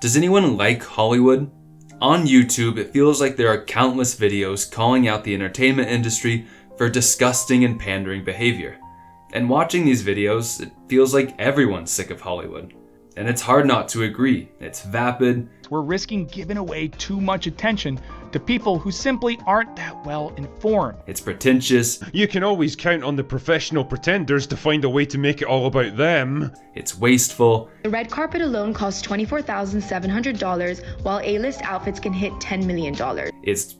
Does anyone like Hollywood? On YouTube, it feels like there are countless videos calling out the entertainment industry for disgusting and pandering behavior. And watching these videos, it feels like everyone's sick of Hollywood. And it's hard not to agree. It's vapid. We're risking giving away too much attention to people who simply aren't that well informed. It's pretentious. You can always count on the professional pretenders to find a way to make it all about them. It's wasteful. The red carpet alone costs $24,700, while A-list outfits can hit $10 million. It's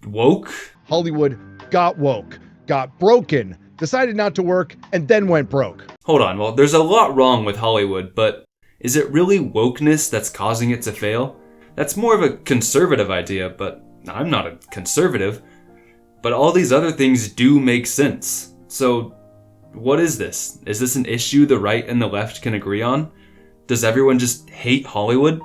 woke. Hollywood got woke, got broken, decided not to work, and then went broke. Hold on, well, there's a lot wrong with Hollywood, but is it really wokeness that's causing it to fail? That's more of a conservative idea, but I'm not a conservative. But all these other things do make sense. So, what is this? Is this an issue the right and the left can agree on? Does everyone just hate Hollywood?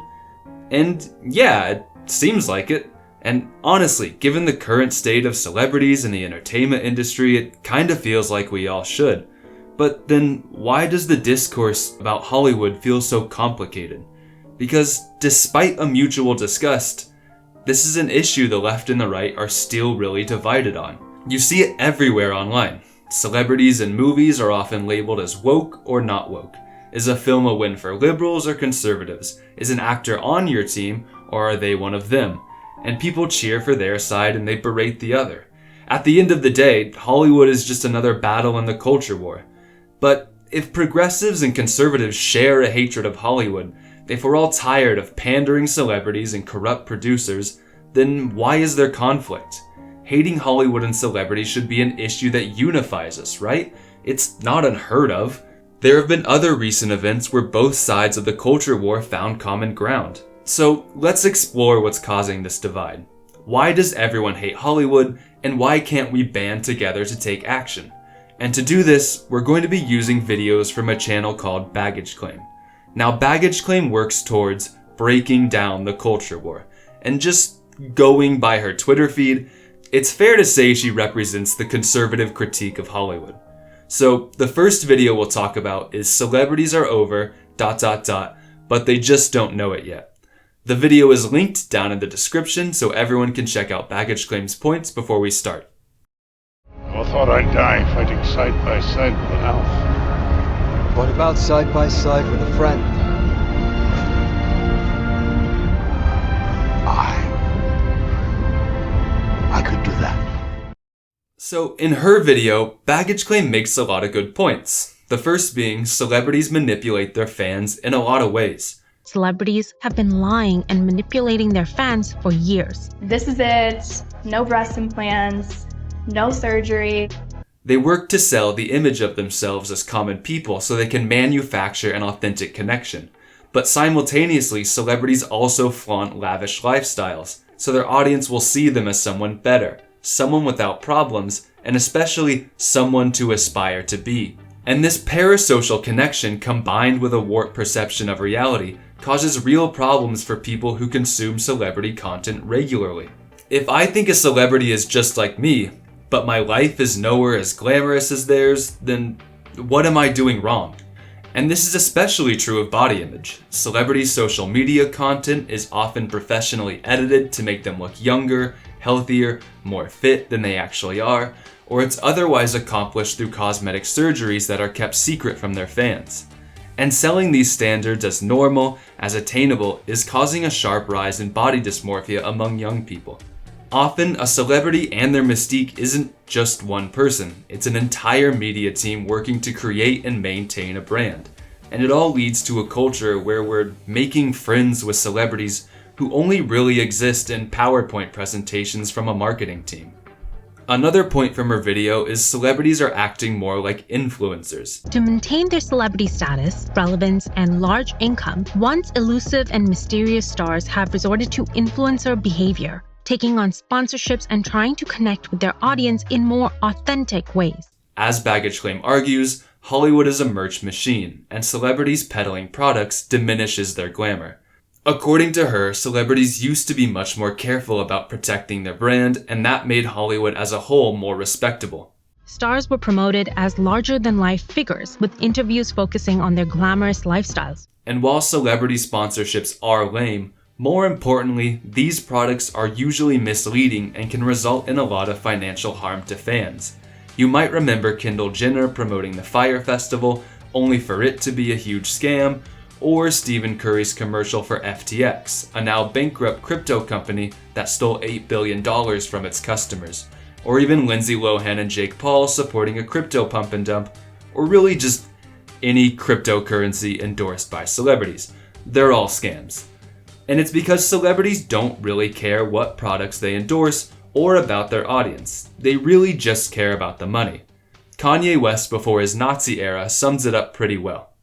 And yeah, it seems like it. And honestly, given the current state of celebrities in the entertainment industry, it kind of feels like we all should. But then why does the discourse about Hollywood feel so complicated? Because despite a mutual disgust, this is an issue the left and the right are still really divided on. You see it everywhere online. Celebrities in movies are often labeled as woke or not woke. Is a film a win for liberals or conservatives? Is an actor on your team, or are they one of them? And people cheer for their side and they berate the other. At the end of the day, Hollywood is just another battle in the culture war. But if progressives and conservatives share a hatred of Hollywood, if we're all tired of pandering celebrities and corrupt producers, then why is there conflict? Hating Hollywood and celebrities should be an issue that unifies us, right? It's not unheard of. There have been other recent events where both sides of the culture war found common ground. So let's explore what's causing this divide. Why does everyone hate Hollywood, and why can't we band together to take action? And to do this, we're going to be using videos from a channel called Baggage Claim. Now, Baggage Claim works towards breaking down the culture war. And just going by her Twitter feed, it's fair to say she represents the conservative critique of Hollywood. So, the first video we'll talk about is Celebrities Are Over, ... but they just don't know it yet. The video is linked down in the description so everyone can check out Baggage Claim's points before we start. I thought I'd die fighting side by side with an elf. What about side by side with a friend? I could do that. So in her video, Baggage Claim makes a lot of good points. The first being celebrities manipulate their fans in a lot of ways. Celebrities have been lying and manipulating their fans for years. This is it. No breast implants. No surgery. They work to sell the image of themselves as common people so they can manufacture an authentic connection. But simultaneously, celebrities also flaunt lavish lifestyles, so their audience will see them as someone better, someone without problems, and especially someone to aspire to be. And this parasocial connection combined with a warped perception of reality causes real problems for people who consume celebrity content regularly. If I think a celebrity is just like me, but my life is nowhere as glamorous as theirs, then what am I doing wrong? And this is especially true of body image. Celebrities' social media content is often professionally edited to make them look younger, healthier, more fit than they actually are, or it's otherwise accomplished through cosmetic surgeries that are kept secret from their fans. And selling these standards as normal, as attainable, is causing a sharp rise in body dysmorphia among young people. Often, a celebrity and their mystique isn't just one person, it's an entire media team working to create and maintain a brand. And it all leads to a culture where we're making friends with celebrities who only really exist in PowerPoint presentations from a marketing team. Another point from her video is celebrities are acting more like influencers. To maintain their celebrity status, relevance, and large income, once elusive and mysterious stars have resorted to influencer behavior, taking on sponsorships and trying to connect with their audience in more authentic ways. As Baggage Claim argues, Hollywood is a merch machine, and celebrities peddling products diminishes their glamour. According to her, celebrities used to be much more careful about protecting their brand, and that made Hollywood as a whole more respectable. Stars were promoted as larger-than-life figures, with interviews focusing on their glamorous lifestyles. And while celebrity sponsorships are lame, more importantly, these products are usually misleading and can result in a lot of financial harm to fans. You might remember Kendall Jenner promoting the Fyre Festival, only for it to be a huge scam, or Stephen Curry's commercial for FTX, a now bankrupt crypto company that stole $8 billion from its customers, or even Lindsay Lohan and Jake Paul supporting a crypto pump and dump, or really just any cryptocurrency endorsed by celebrities. They're all scams. And it's because celebrities don't really care what products they endorse or about their audience. They really just care about the money. Kanye West before his Nazi era sums it up pretty well.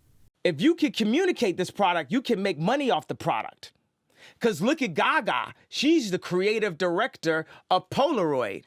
If you can communicate this product, you can make money off the product. Because look at Gaga. She's the creative director of Polaroid.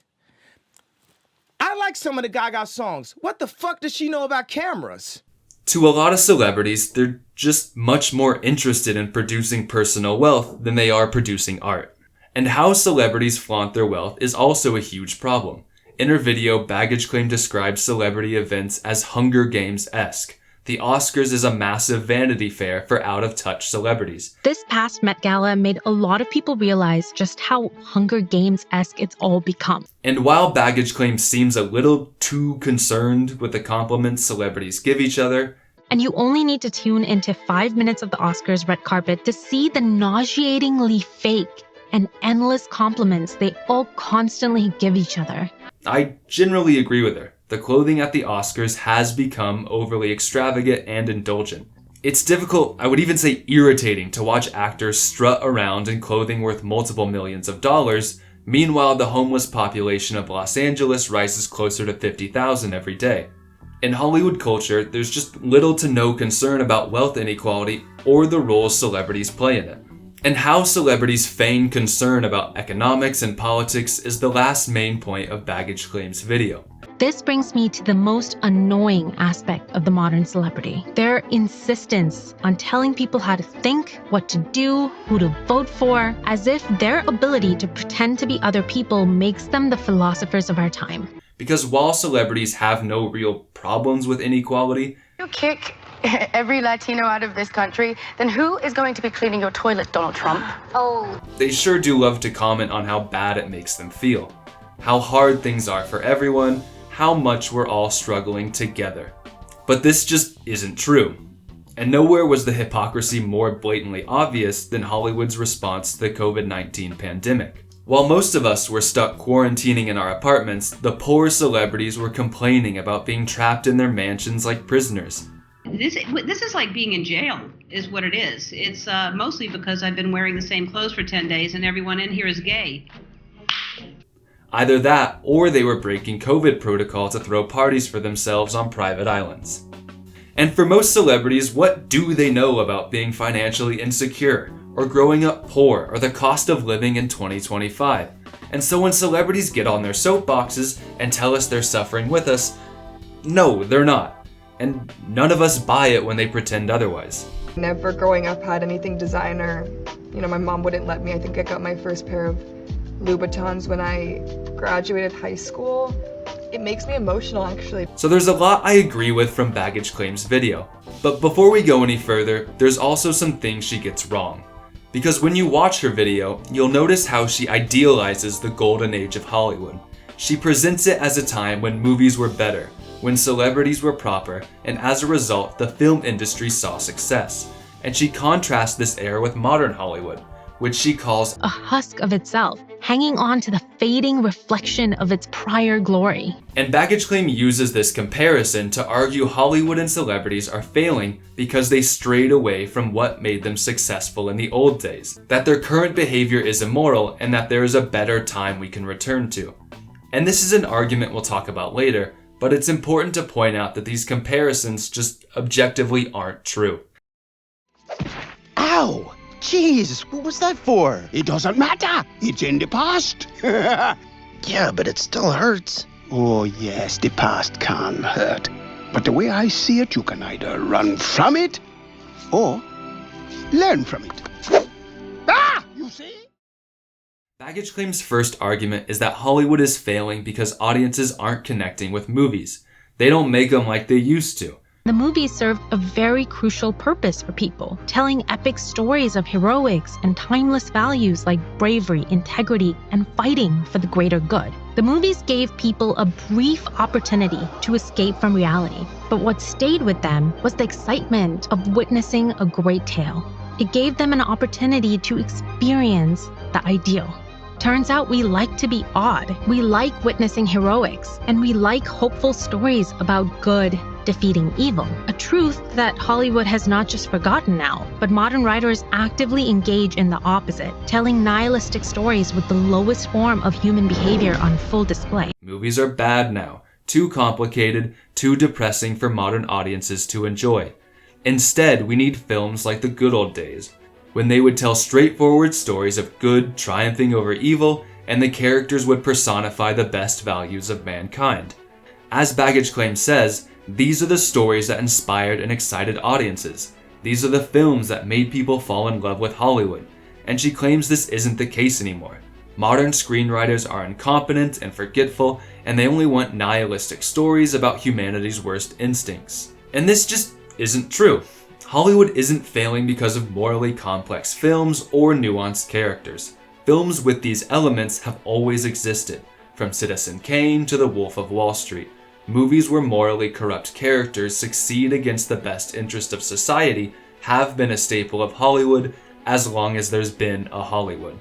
I like some of the Gaga songs. What the fuck does she know about cameras? To a lot of celebrities, they're just much more interested in producing personal wealth than they are producing art. And how celebrities flaunt their wealth is also a huge problem. In her video, Baggage Claim describes celebrity events as Hunger Games-esque. The Oscars is a massive vanity fair for out-of-touch celebrities. This past Met Gala made a lot of people realize just how Hunger Games-esque it's all become. And while Baggage Claim seems a little too concerned with the compliments celebrities give each other, and you only need to tune into 5 minutes of the Oscars red carpet to see the nauseatingly fake and endless compliments they all constantly give each other. I generally agree with her. The clothing at the Oscars has become overly extravagant and indulgent. It's difficult, I would even say irritating, to watch actors strut around in clothing worth multiple millions of dollars. Meanwhile, the homeless population of Los Angeles rises closer to 50,000 every day. In Hollywood culture, there's just little to no concern about wealth inequality or the roles celebrities play in it. And how celebrities feign concern about economics and politics is the last main point of Baggage Claim's video. This brings me to the most annoying aspect of the modern celebrity. Their insistence on telling people how to think, what to do, who to vote for, as if their ability to pretend to be other people makes them the philosophers of our time. Because while celebrities have no real problems with inequality, you kick every Latino out of this country, then who is going to be cleaning your toilet, Donald Trump? Oh. They sure do love to comment on how bad it makes them feel, how hard things are for everyone, how much we're all struggling together. But this just isn't true. And nowhere was the hypocrisy more blatantly obvious than Hollywood's response to the COVID-19 pandemic. While most of us were stuck quarantining in our apartments, the poor celebrities were complaining about being trapped in their mansions like prisoners. This is like being in jail, is what it is. It's mostly because I've been wearing the same clothes for 10 days and everyone in here is gay. Either that, or they were breaking COVID protocol to throw parties for themselves on private islands. And for most celebrities, what do they know about being financially insecure, or growing up poor, or the cost of living in 2025? And so when celebrities get on their soapboxes and tell us they're suffering with us, no, they're not. And none of us buy it when they pretend otherwise. Never growing up had anything designer. My mom wouldn't let me. I think I got my first pair of Louboutins when I graduated high school. It makes me emotional, actually. So there's a lot I agree with from Baggage Claim's video. But before we go any further, there's also some things she gets wrong. Because when you watch her video, you'll notice how she idealizes the golden age of Hollywood. She presents it as a time when movies were better, when celebrities were proper, and as a result, the film industry saw success. And she contrasts this era with modern Hollywood, which she calls a husk of itself, hanging on to the fading reflection of its prior glory. And Baggage Claim uses this comparison to argue Hollywood and celebrities are failing because they strayed away from what made them successful in the old days, that their current behavior is immoral, and that there is a better time we can return to. And this is an argument we'll talk about later, but it's important to point out that these comparisons just objectively aren't true. Ow! Jeez, what was that for? It doesn't matter. It's in the past. Yeah, but it still hurts. Oh, yes, the past can hurt. But the way I see it, you can either run from it or learn from it. Ah! You see? Baggage Claim's first argument is that Hollywood is failing because audiences aren't connecting with movies. They don't make them like they used to. The movies served a very crucial purpose for people, telling epic stories of heroics and timeless values like bravery, integrity, and fighting for the greater good. The movies gave people a brief opportunity to escape from reality, but what stayed with them was the excitement of witnessing a great tale. It gave them an opportunity to experience the ideal. Turns out we like to be odd. We like witnessing heroics, and we like hopeful stories about good defeating evil. A truth that Hollywood has not just forgotten now, but modern writers actively engage in the opposite, telling nihilistic stories with the lowest form of human behavior on full display. Movies are bad now, too complicated, too depressing for modern audiences to enjoy. Instead, we need films like the good old days, when they would tell straightforward stories of good triumphing over evil, and the characters would personify the best values of mankind. As Baggage Claim says, these are the stories that inspired and excited audiences. These are the films that made people fall in love with Hollywood, and she claims this isn't the case anymore. Modern screenwriters are incompetent and forgetful, and they only want nihilistic stories about humanity's worst instincts. And this just isn't true. Hollywood isn't failing because of morally complex films or nuanced characters. Films with these elements have always existed, from Citizen Kane to The Wolf of Wall Street. Movies where morally corrupt characters succeed against the best interest of society have been a staple of Hollywood as long as there's been a Hollywood.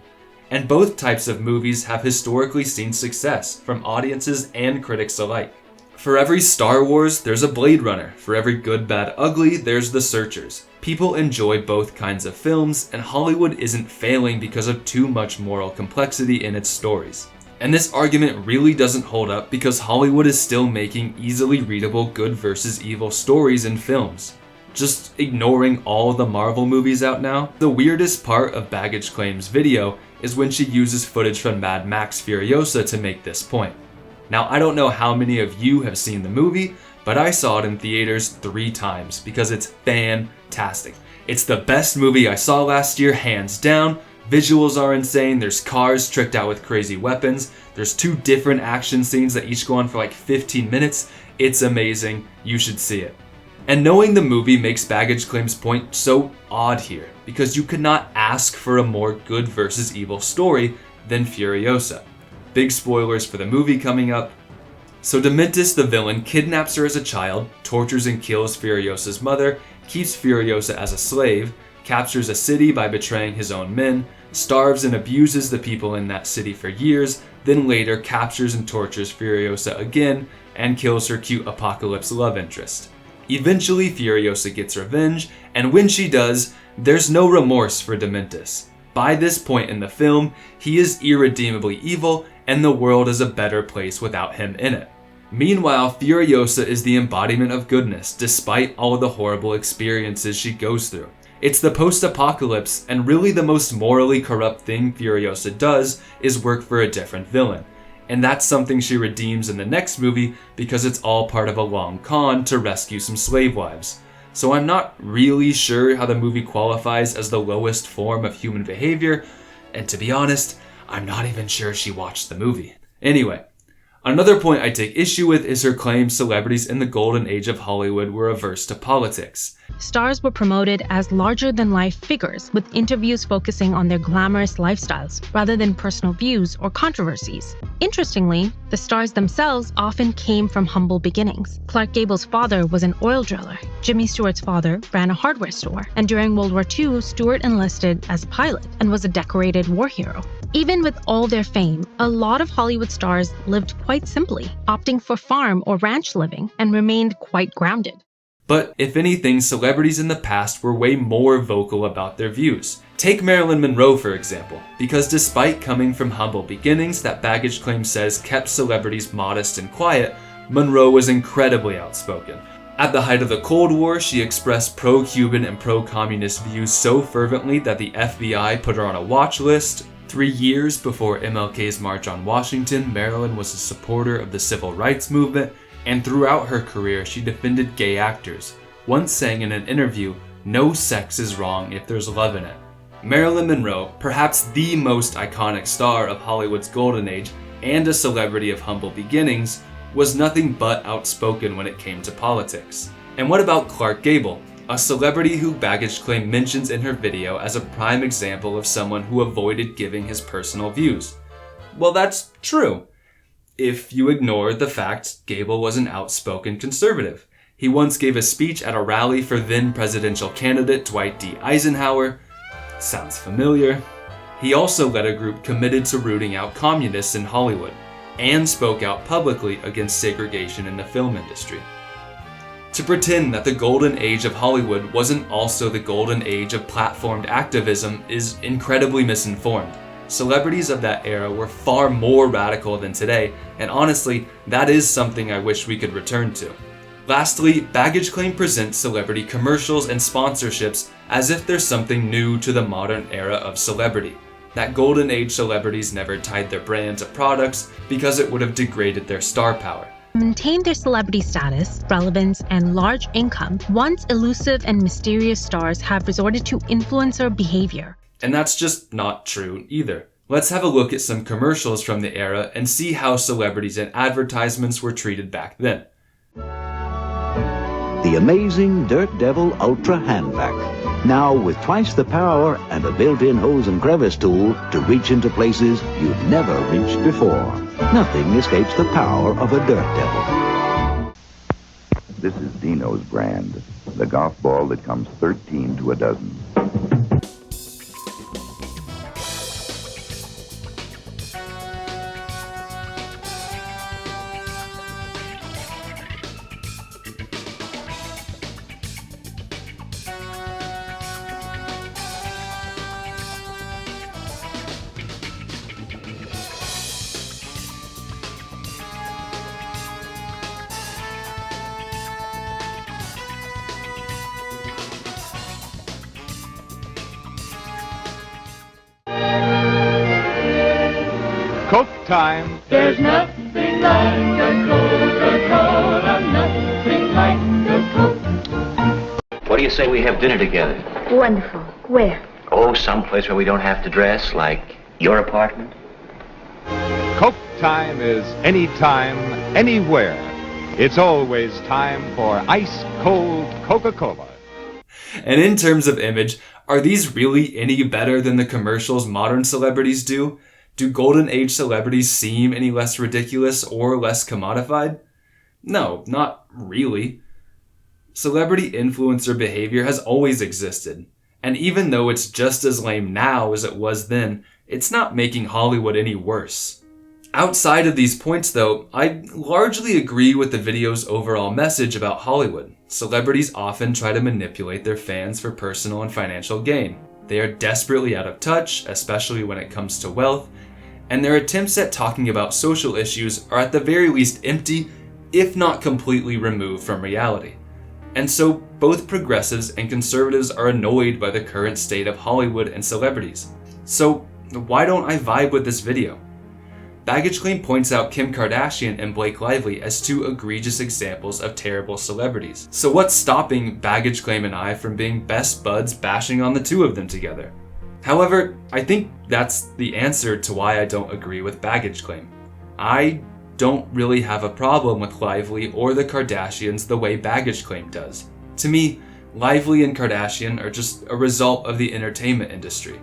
And both types of movies have historically seen success from audiences and critics alike. For every Star Wars, there's a Blade Runner. For every Good, Bad, Ugly, there's The Searchers. People enjoy both kinds of films, and Hollywood isn't failing because of too much moral complexity in its stories. And this argument really doesn't hold up because Hollywood is still making easily readable good versus evil stories in films. Just ignoring all the Marvel movies out now, the weirdest part of Baggage Claim's video is when she uses footage from Mad Max Furiosa to make this point. Now, I don't know how many of you have seen the movie, but I saw it in theaters 3 times because it's fantastic. It's the best movie I saw last year, hands down. Visuals are insane, there's cars tricked out with crazy weapons, there's 2 different action scenes that each go on for like 15 minutes. It's amazing, you should see it. And knowing the movie makes Baggage Claim's point so odd here, because you could not ask for a more good versus evil story than Furiosa. Big spoilers for the movie coming up. So Dementis, the villain, kidnaps her as a child, tortures and kills Furiosa's mother, keeps Furiosa as a slave, captures a city by betraying his own men, starves and abuses the people in that city for years, then later captures and tortures Furiosa again, and kills her cute Apocalypse love interest. Eventually, Furiosa gets revenge, and when she does, there's no remorse for Dementis. By this point in the film, he is irredeemably evil, and the world is a better place without him in it. Meanwhile, Furiosa is the embodiment of goodness, despite all the horrible experiences she goes through. It's the post-apocalypse, and really the most morally corrupt thing Furiosa does is work for a different villain. And that's something she redeems in the next movie because it's all part of a long con to rescue some slave wives. So I'm not really sure how the movie qualifies as the lowest form of human behavior, and to be honest, I'm not even sure she watched the movie. Anyway, another point I take issue with is her claim celebrities in the golden age of Hollywood were averse to politics. Stars were promoted as larger-than-life figures, with interviews focusing on their glamorous lifestyles rather than personal views or controversies. Interestingly, the stars themselves often came from humble beginnings. Clark Gable's father was an oil driller. Jimmy Stewart's father ran a hardware store. And during World War II, Stewart enlisted as a pilot and was a decorated war hero. Even with all their fame, a lot of Hollywood stars lived quite simply, opting for farm or ranch living, and remained quite grounded. But if anything, celebrities in the past were way more vocal about their views. Take Marilyn Monroe for example, because despite coming from humble beginnings that Baggage Claim says kept celebrities modest and quiet, Monroe was incredibly outspoken. At the height of the Cold War, she expressed pro-Cuban and pro-communist views so fervently that the FBI put her on a watch list. 3 years before MLK's March on Washington, Marilyn was a supporter of the Civil Rights Movement, and throughout her career she defended gay actors, once saying in an interview, "No sex is wrong if there's love in it." Marilyn Monroe, perhaps the most iconic star of Hollywood's golden age and a celebrity of humble beginnings, was nothing but outspoken when it came to politics. And what about Clark Gable, a celebrity who Baggage Claim mentions in her video as a prime example of someone who avoided giving his personal views? Well, that's true, if you ignore the fact Gable was an outspoken conservative. He once gave a speech at a rally for then presidential candidate Dwight D. Eisenhower. Sounds familiar. He also led a group committed to rooting out communists in Hollywood, and spoke out publicly against segregation in the film industry. To pretend that the golden age of Hollywood wasn't also the golden age of platformed activism is incredibly misinformed. Celebrities of that era were far more radical than today, and honestly, that is something I wish we could return to. Lastly, Baggage Claim presents celebrity commercials and sponsorships as if there's something new to the modern era of celebrity. That golden age celebrities never tied their brand to products because it would have degraded their star power. Maintain their celebrity status, relevance, and large income, once elusive and mysterious stars have resorted to influencer behavior. And that's just not true either. Let's have a look at some commercials from the era and see how celebrities and advertisements were treated back then. The amazing Dirt Devil Ultra Hand Vac. Now with twice the power and a built-in hose and crevice tool to reach into places you've never reached before. Nothing escapes the power of a Dirt Devil. This is Dino's brand, the golf ball that comes 13 to a dozen. Coke time. There's nothing like a Coca-Cola, nothing like a Coke. What do you say we have dinner together? Wonderful. Where? Oh, someplace where we don't have to dress, like your apartment? Coke time is anytime, anywhere. It's always time for ice-cold Coca-Cola. And in terms of image, are these really any better than the commercials modern celebrities do? Do golden age celebrities seem any less ridiculous or less commodified? No, not really. Celebrity influencer behavior has always existed, and even though it's just as lame now as it was then, it's not making Hollywood any worse. Outside of these points though, I largely agree with the video's overall message about Hollywood. Celebrities often try to manipulate their fans for personal and financial gain. They are desperately out of touch, especially when it comes to wealth, and their attempts at talking about social issues are at the very least empty, if not completely removed from reality. And so both progressives and conservatives are annoyed by the current state of Hollywood and celebrities. So why don't I vibe with this video? Baggage Claim points out Kim Kardashian and Blake Lively as two egregious examples of terrible celebrities. So what's stopping Baggage Claim and I from being best buds bashing on the two of them together? However, I think that's the answer to why I don't agree with Baggage Claim. I don't really have a problem with Lively or the Kardashians the way Baggage Claim does. To me, Lively and Kardashian are just a result of the entertainment industry.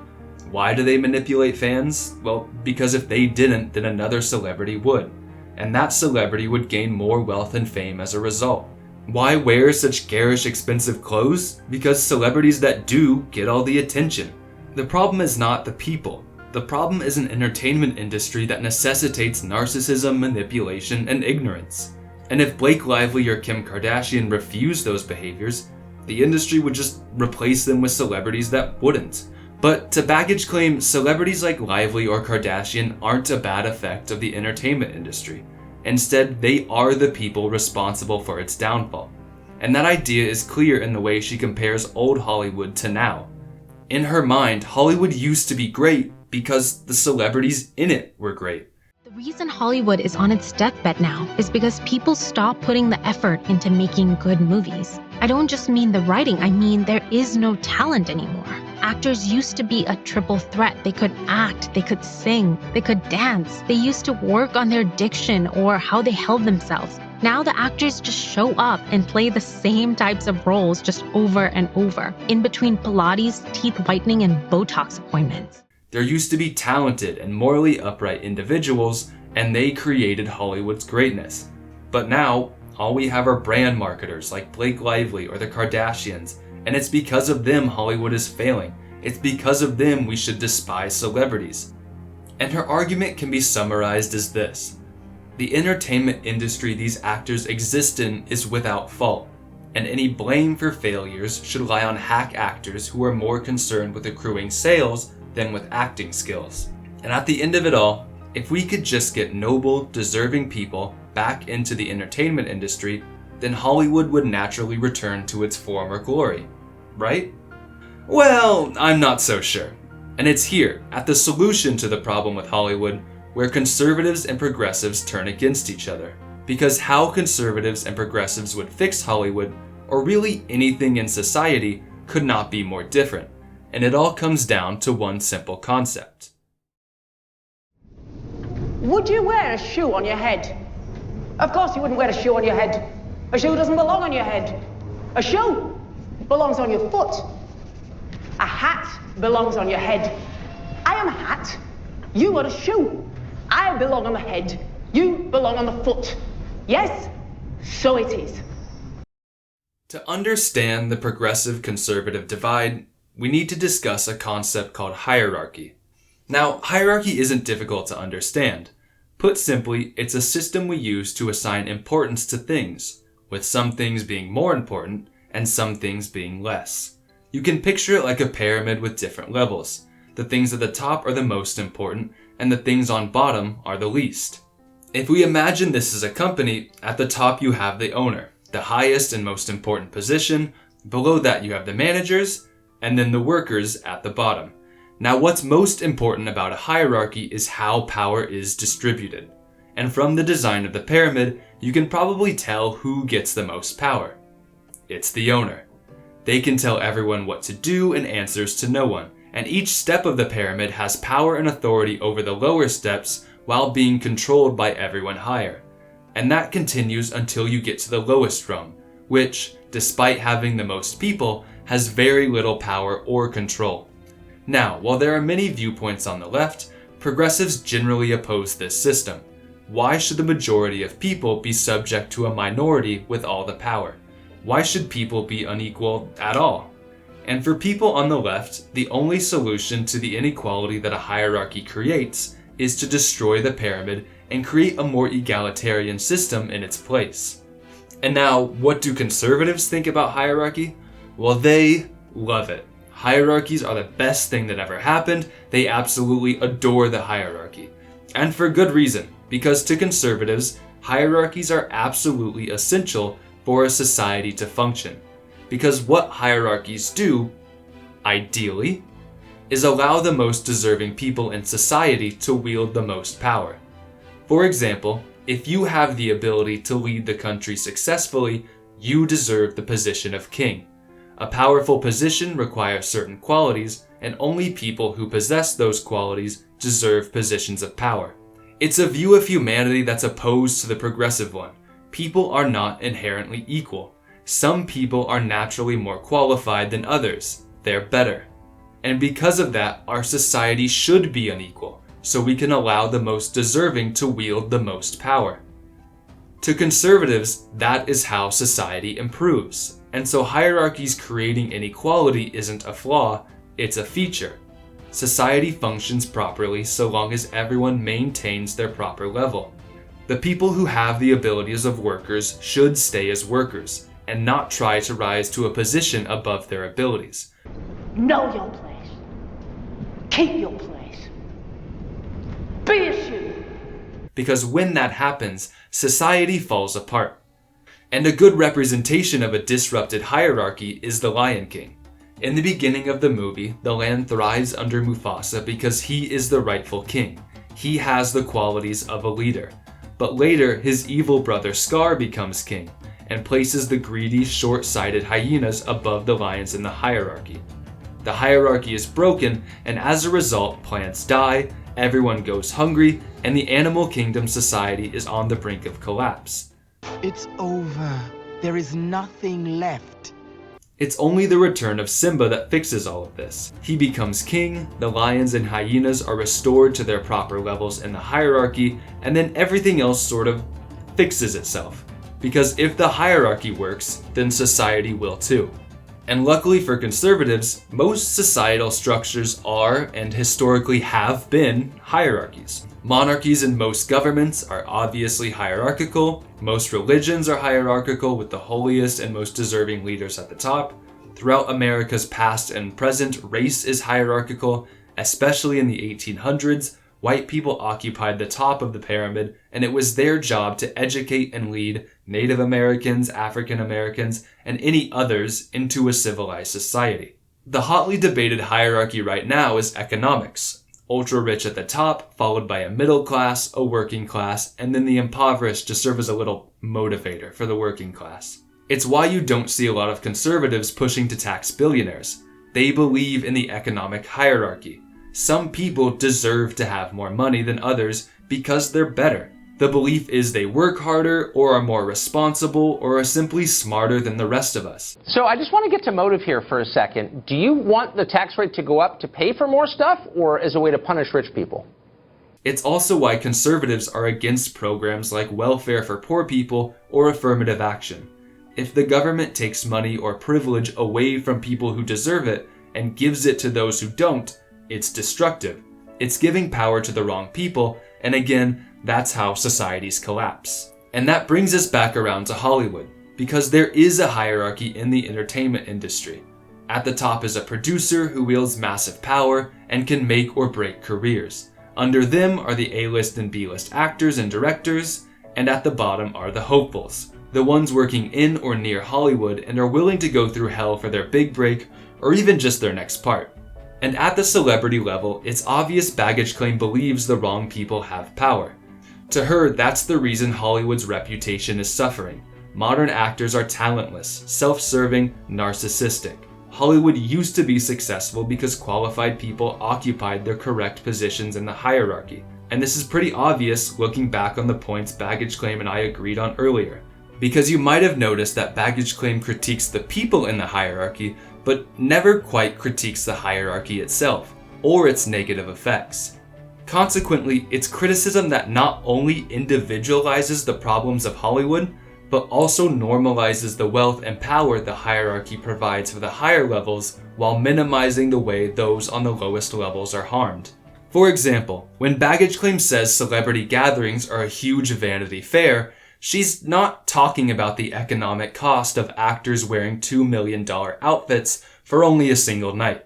Why do they manipulate fans? Well, because if they didn't, then another celebrity would. And that celebrity would gain more wealth and fame as a result. Why wear such garish expensive clothes? Because celebrities that do get all the attention. The problem is not the people. The problem is an entertainment industry that necessitates narcissism, manipulation, and ignorance. And if Blake Lively or Kim Kardashian refused those behaviors, the industry would just replace them with celebrities that wouldn't. But to Baggage Claim, celebrities like Lively or Kardashian aren't a bad effect of the entertainment industry. Instead, they are the people responsible for its downfall. And that idea is clear in the way she compares old Hollywood to now. In her mind, Hollywood used to be great because the celebrities in it were great. The reason Hollywood is on its deathbed now is because people stop putting the effort into making good movies. I don't just mean the writing, I mean there is no talent anymore. actors used to be a triple threat. They could act, they could sing, they could dance. They used to work on their diction or how they held themselves. Now the actors just show up and play the same types of roles just over and over, in between Pilates, teeth whitening, and Botox appointments. There used to be talented and morally upright individuals, and they created Hollywood's greatness. But now, all we have are brand marketers like Blake Lively or the Kardashians, and it's because of them Hollywood is failing. It's because of them we should despise celebrities. And her argument can be summarized as this: the entertainment industry these actors exist in is without fault, and any blame for failures should lie on hack actors who are more concerned with accruing sales than with acting skills. And at the end of it all, if we could just get noble, deserving people back into the entertainment industry, then Hollywood would naturally return to its former glory, right? Well, I'm not so sure. And it's here, at the solution to the problem with Hollywood, where conservatives and progressives turn against each other. Because how conservatives and progressives would fix Hollywood, or really anything in society, could not be more different. And it all comes down to one simple concept. Would you wear a shoe on your head? Of course you wouldn't wear a shoe on your head. A shoe doesn't belong on your head. A shoe belongs on your foot. A hat belongs on your head. I am a hat. You are a shoe. I belong on the head. You belong on the foot. Yes, so it is. To understand the progressive-conservative divide, we need to discuss a concept called hierarchy. Now, hierarchy isn't difficult to understand. Put simply, it's a system we use to assign importance to things, with some things being more important and some things being less. You can picture it like a pyramid with different levels. The things at the top are the most important, and the things on bottom are the least. If we imagine this as a company, at the top you have the owner, the highest and most important position. Below that you have the managers, and then the workers at the bottom. Now, what's most important about a hierarchy is how power is distributed. And from the design of the pyramid, you can probably tell who gets the most power. It's the owner. They can tell everyone what to do and answers to no one. And each step of the pyramid has power and authority over the lower steps while being controlled by everyone higher. And that continues until you get to the lowest rung, which, despite having the most people, has very little power or control. Now, while there are many viewpoints on the left, progressives generally oppose this system. Why should the majority of people be subject to a minority with all the power? Why should people be unequal at all? And for people on the left, the only solution to the inequality that a hierarchy creates is to destroy the pyramid and create a more egalitarian system in its place. And now, what do conservatives think about hierarchy? Well, they love it. Hierarchies are the best thing that ever happened. They absolutely adore the hierarchy. And for good reason, because to conservatives, hierarchies are absolutely essential for a society to function. Because what hierarchies do, ideally, is allow the most deserving people in society to wield the most power. For example, if you have the ability to lead the country successfully, you deserve the position of king. A powerful position requires certain qualities, and only people who possess those qualities deserve positions of power. It's a view of humanity that's opposed to the progressive one. People are not inherently equal. Some people are naturally more qualified than others. They're better. And because of that, our society should be unequal, so we can allow the most deserving to wield the most power. To conservatives, that is how society improves. And so hierarchies creating inequality isn't a flaw, it's a feature. Society functions properly so long as everyone maintains their proper level. The people who have the abilities of workers should stay as workers, and not try to rise to a position above their abilities. Know your place. Keep your place. Be a shoe. Because when that happens, society falls apart. And a good representation of a disrupted hierarchy is the Lion King. In the beginning of the movie, the land thrives under Mufasa because he is the rightful king. He has the qualities of a leader. But later, his evil brother Scar becomes king, and places the greedy, short-sighted hyenas above the lions in the hierarchy. The hierarchy is broken, and as a result, plants die, everyone goes hungry, and the animal kingdom society is on the brink of collapse. It's over. There is nothing left. It's only the return of Simba that fixes all of this. He becomes king, the lions and hyenas are restored to their proper levels in the hierarchy, and then everything else sort of fixes itself. Because if the hierarchy works, then society will too. And luckily for conservatives, most societal structures are, and historically have been, hierarchies. Monarchies and most governments are obviously hierarchical. Most religions are hierarchical, with the holiest and most deserving leaders at the top. Throughout America's past and present, race is hierarchical, especially in the 1800s. White people occupied the top of the pyramid, and it was their job to educate and lead Native Americans, African Americans, and any others into a civilized society. The hotly debated hierarchy right now is economics. Ultra-rich at the top, followed by a middle class, a working class, and then the impoverished to serve as a little motivator for the working class. It's why you don't see a lot of conservatives pushing to tax billionaires. They believe in the economic hierarchy. Some people deserve to have more money than others because they're better. The belief is they work harder, or are more responsible, or are simply smarter than the rest of us. So I just want to get to motive here for a second. Do you want the tax rate to go up to pay for more stuff, or as a way to punish rich people? It's also why conservatives are against programs like welfare for poor people or affirmative action. If the government takes money or privilege away from people who deserve it and gives it to those who don't, it's destructive. It's giving power to the wrong people, and again, that's how societies collapse. And that brings us back around to Hollywood, because there is a hierarchy in the entertainment industry. At the top is a producer who wields massive power and can make or break careers. Under them are the A-list and B-list actors and directors, and at the bottom are the hopefuls, the ones working in or near Hollywood and are willing to go through hell for their big break or even just their next part. And at the celebrity level, it's obvious Baggage Claim believes the wrong people have power. To her, that's the reason Hollywood's reputation is suffering. Modern actors are talentless, self-serving, narcissistic. Hollywood used to be successful because qualified people occupied their correct positions in the hierarchy. And this is pretty obvious looking back on the points Baggage Claim and I agreed on earlier. Because you might have noticed that Baggage Claim critiques the people in the hierarchy, but never quite critiques the hierarchy itself, or its negative effects. Consequently, it's criticism that not only individualizes the problems of Hollywood, but also normalizes the wealth and power the hierarchy provides for the higher levels while minimizing the way those on the lowest levels are harmed. For example, when Baggage Claim says celebrity gatherings are a huge vanity fair, she's not talking about the economic cost of actors wearing $2 million outfits for only a single night,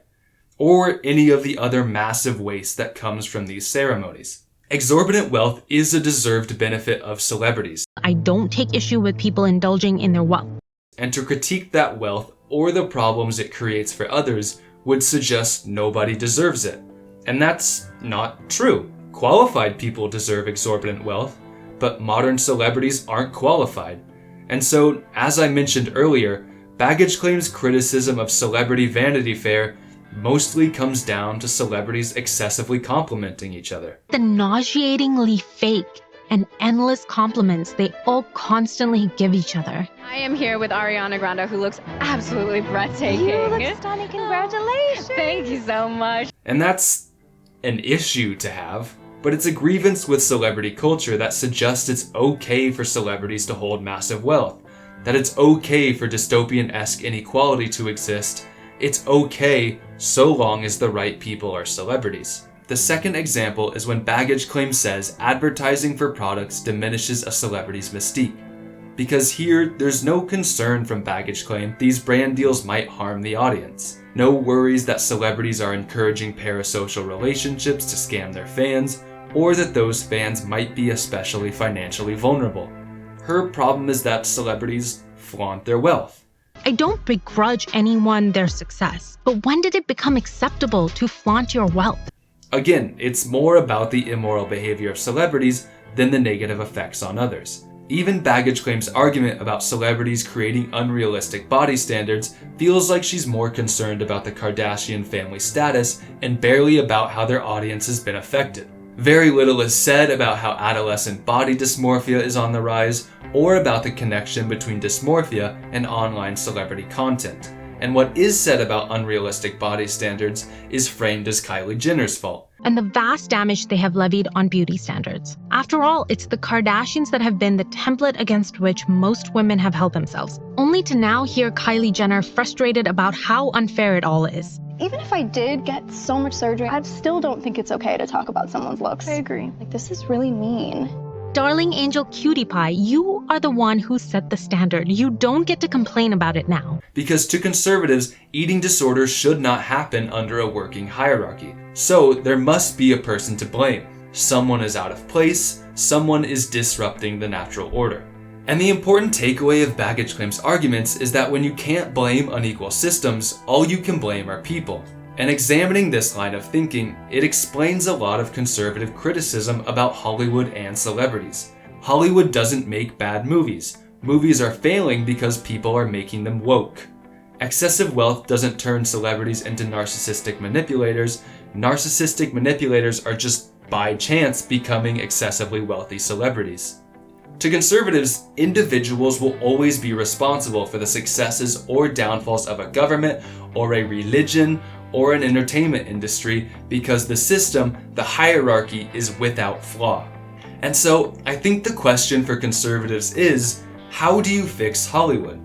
or any of the other massive waste that comes from these ceremonies. Exorbitant wealth is a deserved benefit of celebrities. I don't take issue with people indulging in their wealth. And to critique that wealth or the problems it creates for others would suggest nobody deserves it. And that's not true. Qualified people deserve exorbitant wealth, but modern celebrities aren't qualified. And so, as I mentioned earlier, Baggage Claim's criticism of celebrity vanity fair mostly comes down to celebrities excessively complimenting each other. The nauseatingly fake and endless compliments they all constantly give each other. I am here with Ariana Grande, who looks absolutely breathtaking. You look stunning. Congratulations. Thank you so much. And that's an issue to have, but it's a grievance with celebrity culture that suggests it's okay for celebrities to hold massive wealth, that it's okay for dystopian-esque inequality to exist. It's okay so long as the right people are celebrities. The second example is when Baggage Claim says advertising for products diminishes a celebrity's mystique. Because here, there's no concern from Baggage Claim these brand deals might harm the audience. No worries that celebrities are encouraging parasocial relationships to scam their fans, or that those fans might be especially financially vulnerable. Her problem is that celebrities flaunt their wealth. I don't begrudge anyone their success, but when did it become acceptable to flaunt your wealth? Again, it's more about the immoral behavior of celebrities than the negative effects on others. Even Baggage Claim's argument about celebrities creating unrealistic body standards feels like she's more concerned about the Kardashian family status and barely about how their audience has been affected. Very little is said about how adolescent body dysmorphia is on the rise, or about the connection between dysmorphia and online celebrity content. And what is said about unrealistic body standards is framed as Kylie Jenner's fault. And the vast damage they have levied on beauty standards. After all, it's the Kardashians that have been the template against which most women have held themselves, only to now hear Kylie Jenner frustrated about how unfair it all is. Even if I did get so much surgery, I still don't think it's okay to talk about someone's looks. I agree. Like, this is really mean. Darling Angel Cutie Pie, you are the one who set the standard. You don't get to complain about it now. Because to conservatives, eating disorders should not happen under a working hierarchy. So there must be a person to blame. Someone is out of place, someone is disrupting the natural order. And the important takeaway of Baggage Claim's arguments is that when you can't blame unequal systems, all you can blame are people. And examining this line of thinking, it explains a lot of conservative criticism about Hollywood and celebrities. Hollywood doesn't make bad movies. Movies are failing because people are making them woke. Excessive wealth doesn't turn celebrities into narcissistic manipulators. Narcissistic manipulators are just by chance becoming excessively wealthy celebrities. To conservatives, individuals will always be responsible for the successes or downfalls of a government or a religion or an entertainment industry because the system, the hierarchy, is without flaw. And so I think the question for conservatives is, how do you fix Hollywood?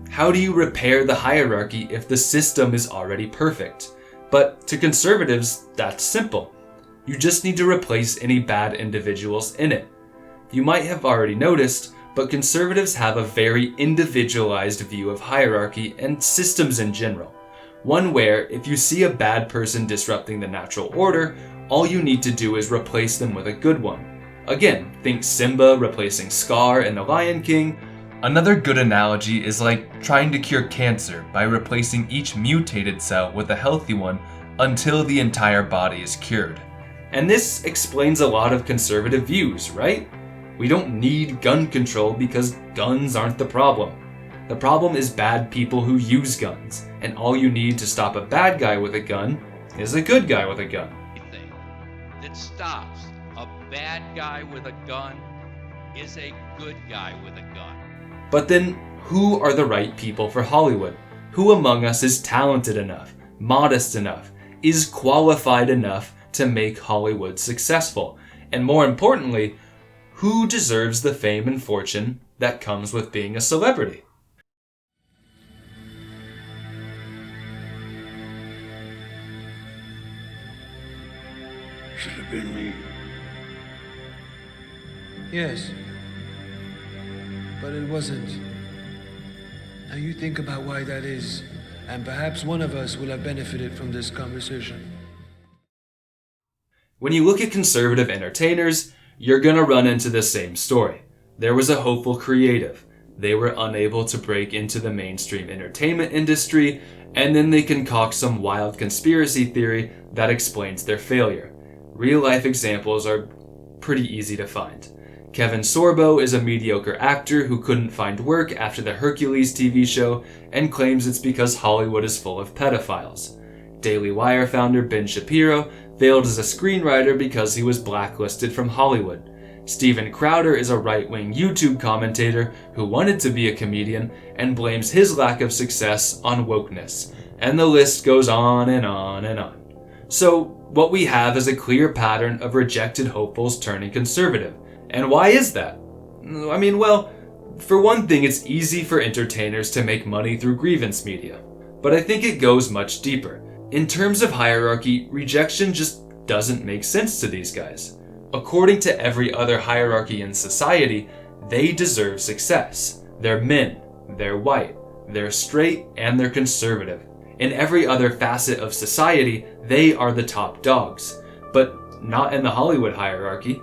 How do you repair the hierarchy if the system is already perfect? But to conservatives, that's simple. You just need to replace any bad individuals in it. You might have already noticed, but conservatives have a very individualized view of hierarchy and systems in general. One where, if you see a bad person disrupting the natural order, all you need to do is replace them with a good one. Again, think Simba replacing Scar in The Lion King. Another good analogy is like trying to cure cancer by replacing each mutated cell with a healthy one until the entire body is cured. And this explains a lot of conservative views, right? We don't need gun control because guns aren't the problem. The problem is bad people who use guns, and all you need to stop a bad guy with a gun is a good guy with a gun. That stops a bad guy with a gun is a good guy with a gun. But then, who are the right people for Hollywood? Who among us is talented enough, modest enough, is qualified enough to make Hollywood successful? And more importantly, who deserves the fame and fortune that comes with being a celebrity? Should have been me. Yes. But it wasn't. Now you think about why that is, and perhaps one of us will have benefited from this conversation. When you look at conservative entertainers, you're gonna run into the same story. There was a hopeful creative. They were unable to break into the mainstream entertainment industry, and then they concoct some wild conspiracy theory that explains their failure. Real-life examples are pretty easy to find. Kevin Sorbo is a mediocre actor who couldn't find work after the Hercules TV show and claims it's because Hollywood is full of pedophiles. Daily Wire founder Ben Shapiro failed as a screenwriter because he was blacklisted from Hollywood. Steven Crowder is a right-wing YouTube commentator who wanted to be a comedian and blames his lack of success on wokeness. And the list goes on and on and on. So, what we have is a clear pattern of rejected hopefuls turning conservative. And why is that? I mean, well, for one thing, it's easy for entertainers to make money through grievance media. But I think it goes much deeper. In terms of hierarchy, rejection just doesn't make sense to these guys. According to every other hierarchy in society, they deserve success. They're men, they're white, they're straight, and they're conservative. In every other facet of society, they are the top dogs. But not in the Hollywood hierarchy.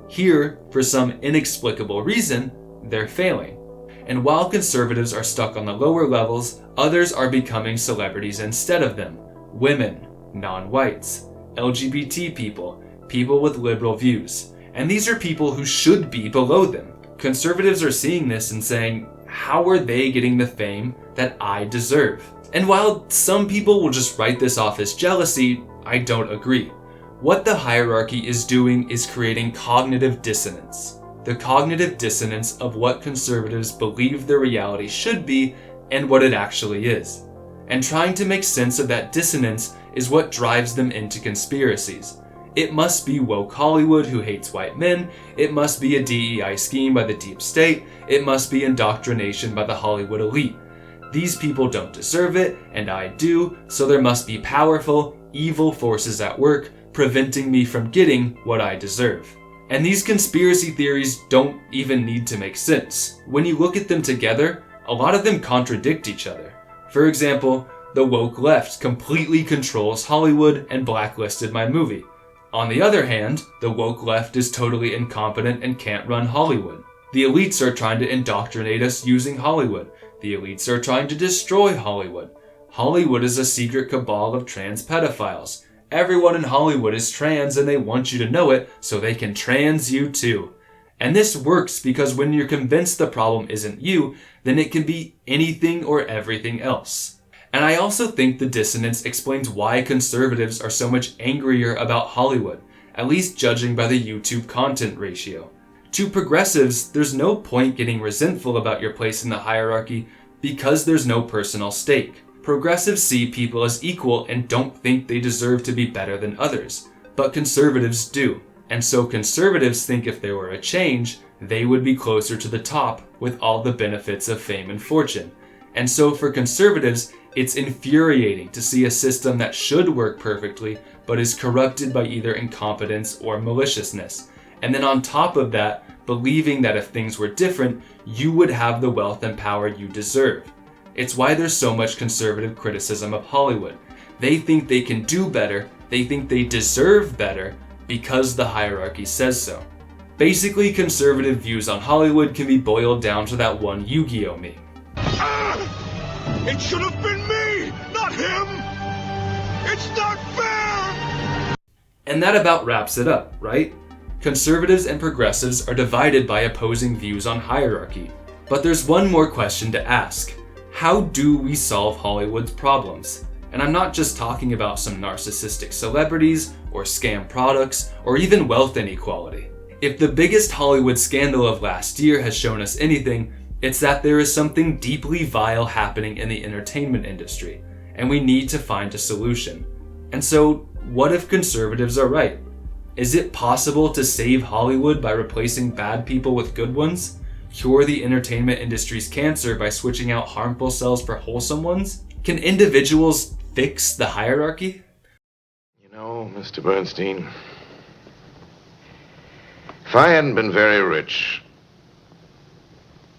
Here, for some inexplicable reason, they're failing. And while conservatives are stuck on the lower levels, others are becoming celebrities instead of them. Women, non-whites, LGBT people, people with liberal views. And these are people who should be below them. Conservatives are seeing this and saying, how are they getting the fame that I deserve? And while some people will just write this off as jealousy, I don't agree. What the hierarchy is doing is creating cognitive dissonance. The cognitive dissonance of what conservatives believe their reality should be and what it actually is. And trying to make sense of that dissonance is what drives them into conspiracies. It must be woke Hollywood who hates white men, it must be a DEI scheme by the deep state, it must be indoctrination by the Hollywood elite. These people don't deserve it, and I do, so there must be powerful, evil forces at work preventing me from getting what I deserve. And these conspiracy theories don't even need to make sense. When you look at them together, a lot of them contradict each other. For example, the woke left completely controls Hollywood and blacklisted my movie. On the other hand, the woke left is totally incompetent and can't run Hollywood. The elites are trying to indoctrinate us using Hollywood. The elites are trying to destroy Hollywood. Hollywood is a secret cabal of trans pedophiles. Everyone in Hollywood is trans and they want you to know it so they can trans you too. And this works because when you're convinced the problem isn't you, then it can be anything or everything else. And I also think the dissonance explains why conservatives are so much angrier about Hollywood, at least judging by the YouTube content ratio. To progressives, there's no point getting resentful about your place in the hierarchy because there's no personal stake. Progressives see people as equal and don't think they deserve to be better than others, but conservatives do. And so conservatives think if there were a change, they would be closer to the top with all the benefits of fame and fortune. And so for conservatives, it's infuriating to see a system that should work perfectly, but is corrupted by either incompetence or maliciousness. And then on top of that, believing that if things were different, you would have the wealth and power you deserve. It's why there's so much conservative criticism of Hollywood. They think they can do better, they think they deserve better, because the hierarchy says so. Basically, conservative views on Hollywood can be boiled down to that one Yu-Gi-Oh meme. It should have been me, not him! It's not fair! And that about wraps it up, right? Conservatives and progressives are divided by opposing views on hierarchy. But there's one more question to ask. How do we solve Hollywood's problems? And I'm not just talking about some narcissistic celebrities, or scam products, or even wealth inequality. If the biggest Hollywood scandal of last year has shown us anything, it's that there is something deeply vile happening in the entertainment industry, and we need to find a solution. And so, what if conservatives are right? Is it possible to save Hollywood by replacing bad people with good ones? Cure the entertainment industry's cancer by switching out harmful cells for wholesome ones? Can individuals fix the hierarchy? You know, Mr. Bernstein, if I hadn't been very rich,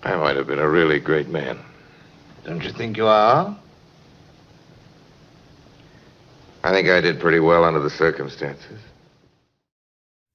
I might have been a really great man. Don't you think you are? I think I did pretty well under the circumstances.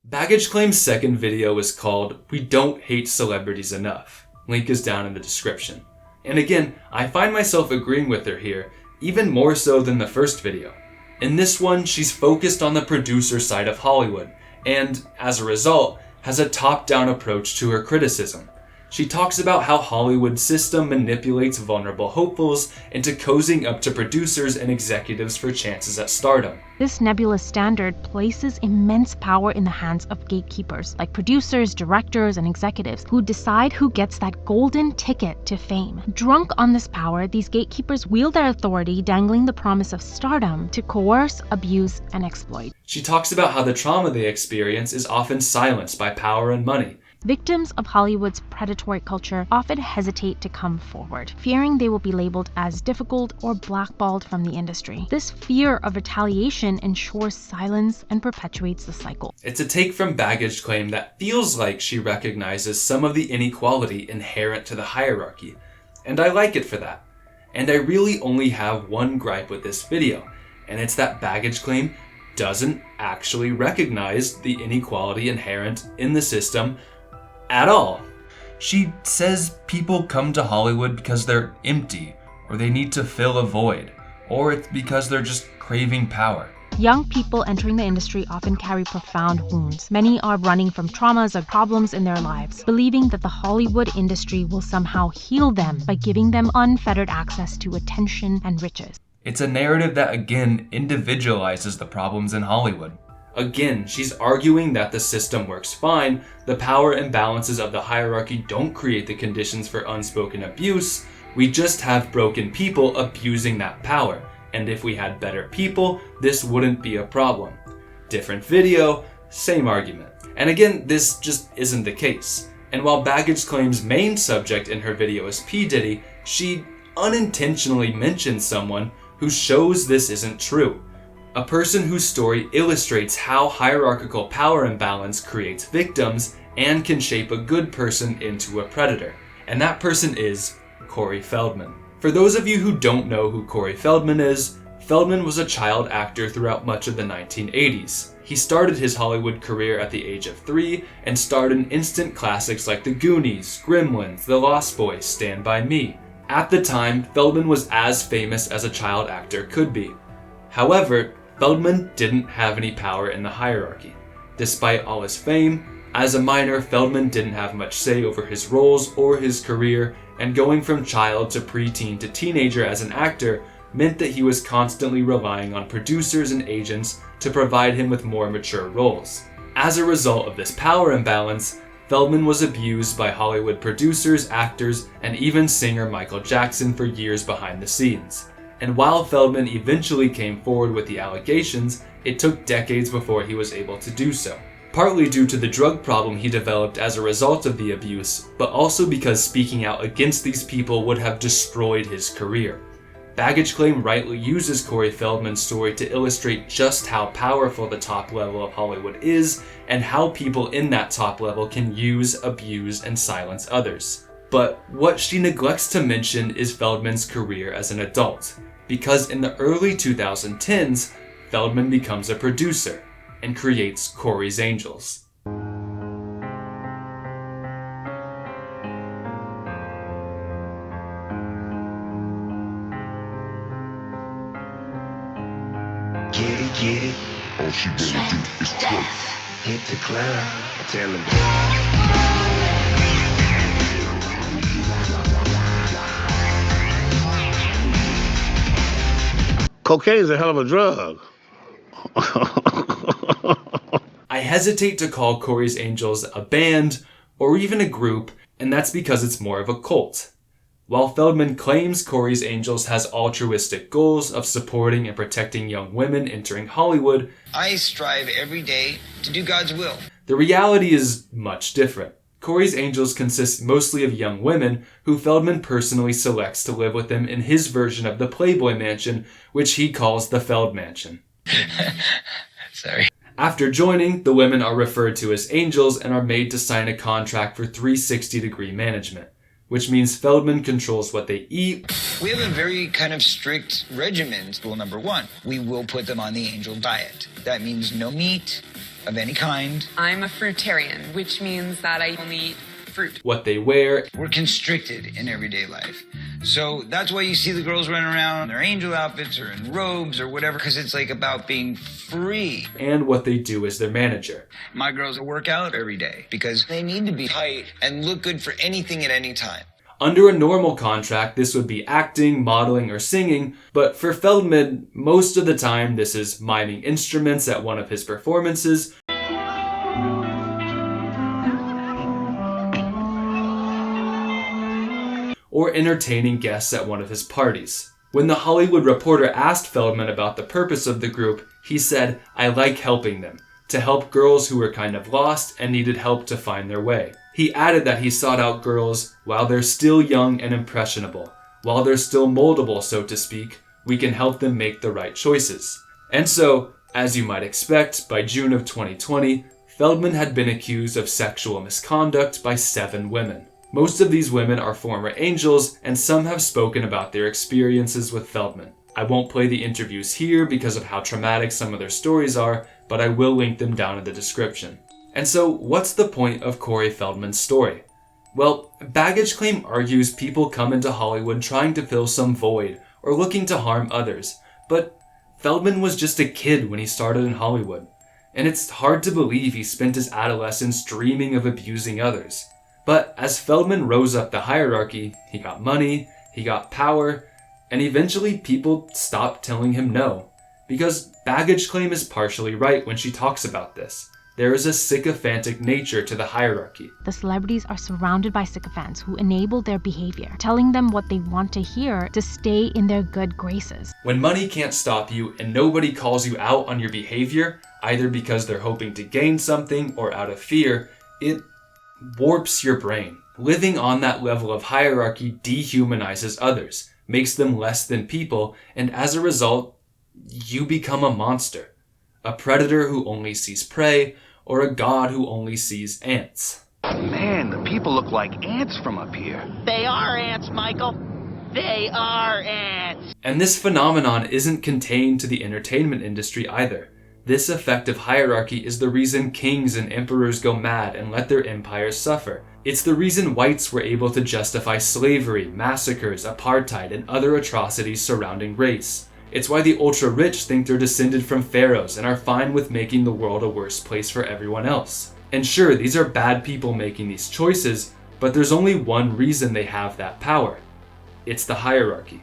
Baggage Claim's second video is called We Don't Hate Celebrities Enough. Link is down in the description. And again, I find myself agreeing with her here, even more so than the first video. In this one, she's focused on the producer side of Hollywood, and as a result, has a top-down approach to her criticism. She talks about how Hollywood's system manipulates vulnerable hopefuls into cozying up to producers and executives for chances at stardom. This nebulous standard places immense power in the hands of gatekeepers, like producers, directors, and executives, who decide who gets that golden ticket to fame. Drunk on this power, these gatekeepers wield their authority, dangling the promise of stardom to coerce, abuse, and exploit. She talks about how the trauma they experience is often silenced by power and money. Victims of Hollywood's predatory culture often hesitate to come forward, fearing they will be labeled as difficult or blackballed from the industry. This fear of retaliation ensures silence and perpetuates the cycle. It's a take from Baggage Claim that feels like she recognizes some of the inequality inherent to the hierarchy, and I like it for that. And I really only have one gripe with this video, and it's that Baggage Claim doesn't actually recognize the inequality inherent in the system at all. She says people come to Hollywood because they're empty, or they need to fill a void, or it's because they're just craving power. Young people entering the industry often carry profound wounds. Many are running from traumas or problems in their lives, believing that the Hollywood industry will somehow heal them by giving them unfettered access to attention and riches. It's a narrative that again individualizes the problems in Hollywood. Again, she's arguing that the system works fine, the power imbalances of the hierarchy don't create the conditions for unspoken abuse, we just have broken people abusing that power, and if we had better people, this wouldn't be a problem. Different video, same argument. And again, this just isn't the case. And while Baggage Claim's main subject in her video is P. Diddy, she unintentionally mentions someone who shows this isn't true. A person whose story illustrates how hierarchical power imbalance creates victims and can shape a good person into a predator. And that person is Corey Feldman. For those of you who don't know who Corey Feldman is, Feldman was a child actor throughout much of the 1980s. He started his Hollywood career at the age of 3 and starred in instant classics like The Goonies, Gremlins, The Lost Boys, Stand By Me. At the time, Feldman was as famous as a child actor could be. However, Feldman didn't have any power in the hierarchy. Despite all his fame, as a minor, Feldman didn't have much say over his roles or his career, and going from child to preteen to teenager as an actor meant that he was constantly relying on producers and agents to provide him with more mature roles. As a result of this power imbalance, Feldman was abused by Hollywood producers, actors, and even singer Michael Jackson for years behind the scenes. And while Feldman eventually came forward with the allegations, it took decades before he was able to do so. Partly due to the drug problem he developed as a result of the abuse, but also because speaking out against these people would have destroyed his career. Baggage Claim rightly uses Corey Feldman's story to illustrate just how powerful the top level of Hollywood is and how people in that top level can use, abuse, and silence others. But what she neglects to mention is Feldman's career as an adult, because in the early 2010s, Feldman becomes a producer and creates Corey's Angels. Get it? All she gonna do is twerk. Hit the club, tell him. Cocaine's a hell of a drug. I hesitate to call Corey's Angels a band or even a group, and that's because it's more of a cult. While Feldman claims Corey's Angels has altruistic goals of supporting and protecting young women entering Hollywood, I strive every day to do God's will. The reality is much different. Corey's Angels consists mostly of young women who Feldman personally selects to live with him in his version of the Playboy Mansion, which he calls the Feld Mansion. Sorry. After joining, the women are referred to as angels and are made to sign a contract for 360-degree management, which means Feldman controls what they eat. We have a very kind of strict regimen. Rule number 1, we will put them on the angel diet. That means no meat of any kind. I'm a fruitarian, which means that I only eat fruit. What they wear. We're constricted in everyday life. So that's why you see the girls running around in their angel outfits or in robes or whatever, because it's like about being free. And what they do as their manager. My girls work out every day because they need to be tight and look good for anything at any time. Under a normal contract, this would be acting, modeling, or singing, but for Feldman, most of the time this is miming instruments at one of his performances, or entertaining guests at one of his parties. When The Hollywood Reporter asked Feldman about the purpose of the group, he said, "I like helping them, to help girls who were kind of lost and needed help to find their way." He added that he sought out girls while they're still young and impressionable. While they're still moldable, so to speak, we can help them make the right choices. And so, as you might expect, by June of 2020, Feldman had been accused of sexual misconduct by 7 women. Most of these women are former angels, and some have spoken about their experiences with Feldman. I won't play the interviews here because of how traumatic some of their stories are, but I will link them down in the description. And so, what's the point of Corey Feldman's story? Well, Baggage Claim argues people come into Hollywood trying to fill some void or looking to harm others, but Feldman was just a kid when he started in Hollywood, and it's hard to believe he spent his adolescence dreaming of abusing others. But as Feldman rose up the hierarchy, he got money, he got power, and eventually people stopped telling him no. Because Baggage Claim is partially right when she talks about this. There is a sycophantic nature to the hierarchy. The celebrities are surrounded by sycophants who enable their behavior, telling them what they want to hear to stay in their good graces. When money can't stop you and nobody calls you out on your behavior, either because they're hoping to gain something or out of fear, it warps your brain. Living on that level of hierarchy dehumanizes others, makes them less than people, and as a result, you become a monster. A predator who only sees prey, or a god who only sees ants. Man, the people look like ants from up here. They are ants, Michael. They are ants. And this phenomenon isn't contained to the entertainment industry either. This effective hierarchy is the reason kings and emperors go mad and let their empires suffer. It's the reason whites were able to justify slavery, massacres, apartheid, and other atrocities surrounding race. It's why the ultra-rich think they're descended from pharaohs and are fine with making the world a worse place for everyone else. And sure, these are bad people making these choices, but there's only one reason they have that power. It's the hierarchy.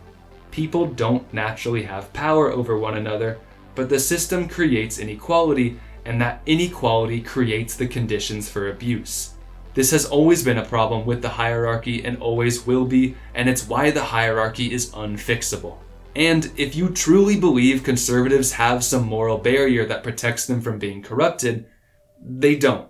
People don't naturally have power over one another, but the system creates inequality, and that inequality creates the conditions for abuse. This has always been a problem with the hierarchy and always will be, and it's why the hierarchy is unfixable. And if you truly believe conservatives have some moral barrier that protects them from being corrupted, they don't.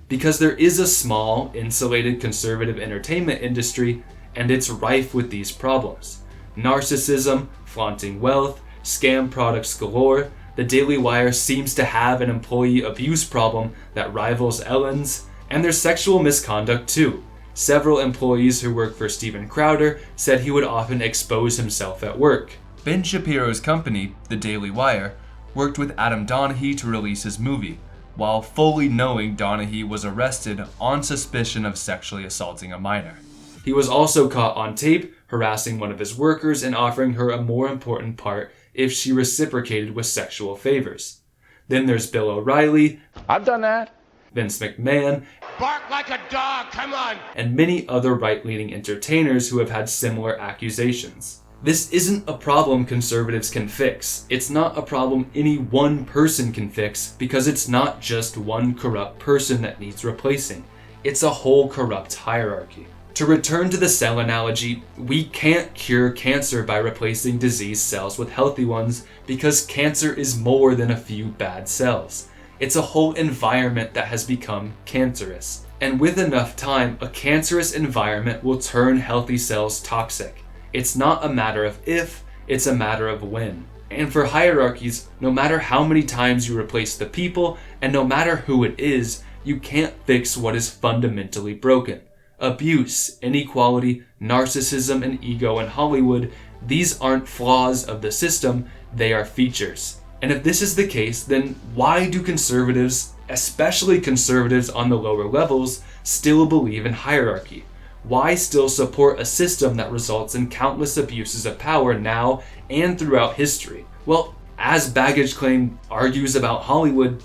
Because there is a small, insulated conservative entertainment industry, and it's rife with these problems. Narcissism, flaunting wealth, scam products galore. The Daily Wire seems to have an employee abuse problem that rivals Ellen's, and there's sexual misconduct too. Several employees who work for Steven Crowder said he would often expose himself at work. Ben Shapiro's company, The Daily Wire, worked with Adam Donaghy to release his movie, while fully knowing Donaghy was arrested on suspicion of sexually assaulting a minor. He was also caught on tape harassing one of his workers and offering her a more important part if she reciprocated with sexual favors. Then there's Bill O'Reilly. I've done that. Vince McMahon. Bark like a dog, come on! And many other right-leaning entertainers who have had similar accusations. This isn't a problem conservatives can fix. It's not a problem any one person can fix, because it's not just one corrupt person that needs replacing. It's a whole corrupt hierarchy. To return to the cell analogy, we can't cure cancer by replacing diseased cells with healthy ones, because cancer is more than a few bad cells. It's a whole environment that has become cancerous. And with enough time, a cancerous environment will turn healthy cells toxic. It's not a matter of if, it's a matter of when. And for hierarchies, no matter how many times you replace the people, and no matter who it is, you can't fix what is fundamentally broken. Abuse, inequality, narcissism, and ego in Hollywood, these aren't flaws of the system, they are features. And if this is the case, then why do conservatives, especially conservatives on the lower levels, still believe in hierarchy? Why still support a system that results in countless abuses of power now and throughout history? Well, as Baggage Claim argues about Hollywood,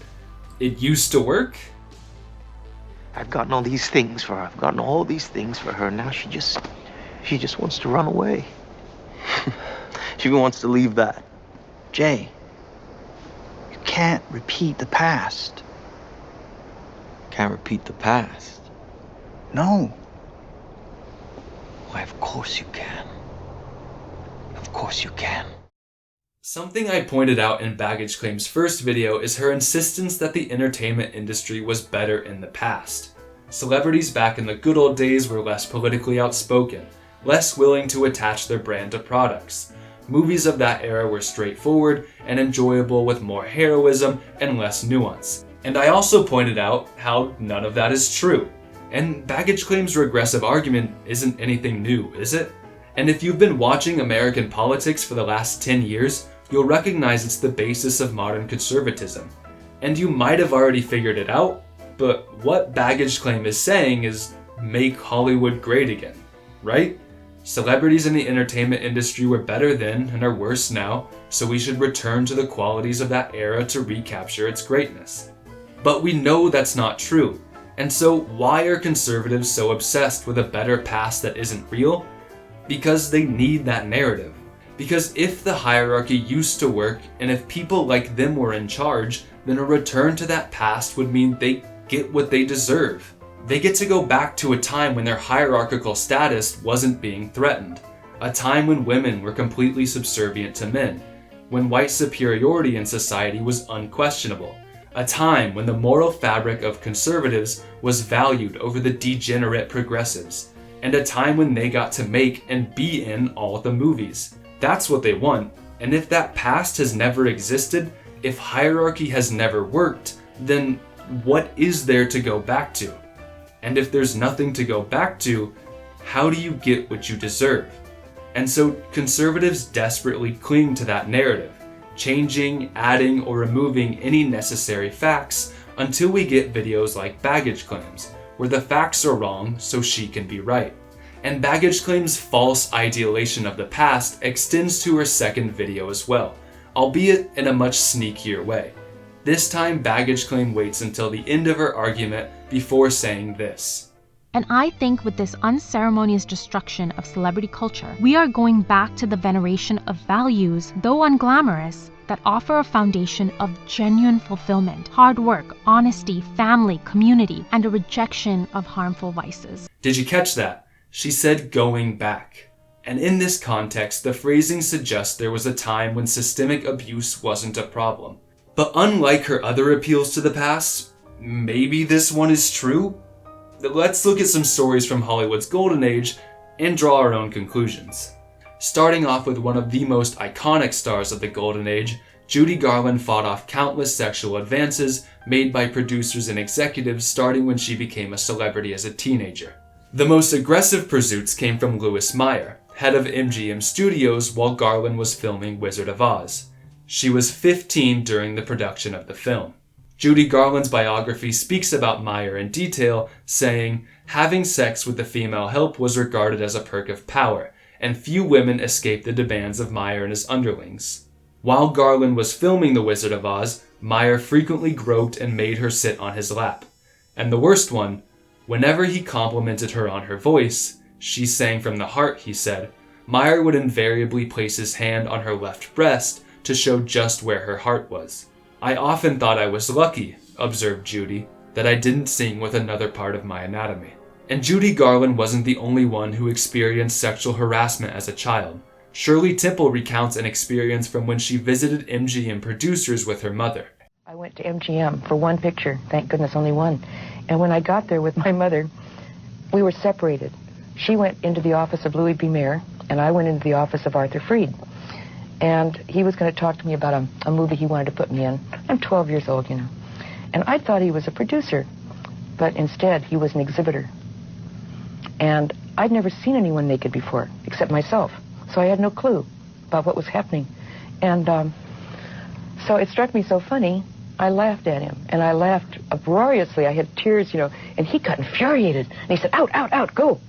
it used to work. I've gotten all these things for her. I've gotten all these things for her. Now she just wants to run away. She wants to leave that. Jay, you can't repeat the past. Can't repeat the past? No. Why, of course you can. Of course you can. Something I pointed out in Baggage Claim's first video is her insistence that the entertainment industry was better in the past. Celebrities back in the good old days were less politically outspoken, less willing to attach their brand to products. Movies of that era were straightforward and enjoyable with more heroism and less nuance. And I also pointed out how none of that is true. And Baggage Claim's regressive argument isn't anything new, is it? And if you've been watching American politics for the last 10 years, you'll recognize it's the basis of modern conservatism. And you might have already figured it out, but what Baggage Claim is saying is make Hollywood great again, right? Celebrities in the entertainment industry were better then and are worse now, so we should return to the qualities of that era to recapture its greatness. But we know that's not true. And so why are conservatives so obsessed with a better past that isn't real? Because they need that narrative. Because if the hierarchy used to work, and if people like them were in charge, then a return to that past would mean they get what they deserve. They get to go back to a time when their hierarchical status wasn't being threatened. A time when women were completely subservient to men. When white superiority in society was unquestionable. A time when the moral fabric of conservatives was valued over the degenerate progressives. And a time when they got to make and be in all the movies. That's what they want, and if that past has never existed, if hierarchy has never worked, then what is there to go back to? And if there's nothing to go back to, how do you get what you deserve? And so conservatives desperately cling to that narrative, changing, adding, or removing any necessary facts until we get videos like Baggage Claims, where the facts are wrong so she can be right. And Baggage Claim's false idealization of the past extends to her second video as well, albeit in a much sneakier way. This time, Baggage Claim waits until the end of her argument before saying this. And I think with this unceremonious destruction of celebrity culture, we are going back to the veneration of values, though unglamorous, that offer a foundation of genuine fulfillment, hard work, honesty, family, community, and a rejection of harmful vices. Did you catch that? She said going back. And in this context, the phrasing suggests there was a time when systemic abuse wasn't a problem. But unlike her other appeals to the past, maybe this one is true? Let's look at some stories from Hollywood's golden age and draw our own conclusions. Starting off with one of the most iconic stars of the golden age, Judy Garland fought off countless sexual advances made by producers and executives starting when she became a celebrity as a teenager. The most aggressive pursuits came from Louis Mayer, head of MGM Studios while Garland was filming Wizard of Oz. She was 15 during the production of the film. Judy Garland's biography speaks about Mayer in detail, saying, "Having sex with the female help was regarded as a perk of power, and few women escaped the demands of Mayer and his underlings." While Garland was filming The Wizard of Oz, Mayer frequently groped and made her sit on his lap. And the worst one, whenever he complimented her on her voice, she sang from the heart, he said, Mayer would invariably place his hand on her left breast to show just where her heart was. "I often thought I was lucky," observed Judy, "that I didn't sing with another part of my anatomy." And Judy Garland wasn't the only one who experienced sexual harassment as a child. Shirley Temple recounts an experience from when she visited MGM producers with her mother. I went to MGM for one picture, thank goodness only one. And when I got there with my mother, we were separated. She went into the office of Louis B. Mayer, and I went into the office of Arthur Freed. And he was going to talk to me about a movie he wanted to put me in. I'm 12 years old, you know. And I thought he was a producer, but instead he was an exhibitor. And I'd never seen anyone naked before, except myself. So I had no clue about what was happening. And so it struck me so funny, I laughed at him. And I laughed uproariously. I had tears, you know, and he got infuriated. And he said, out, out, out, go.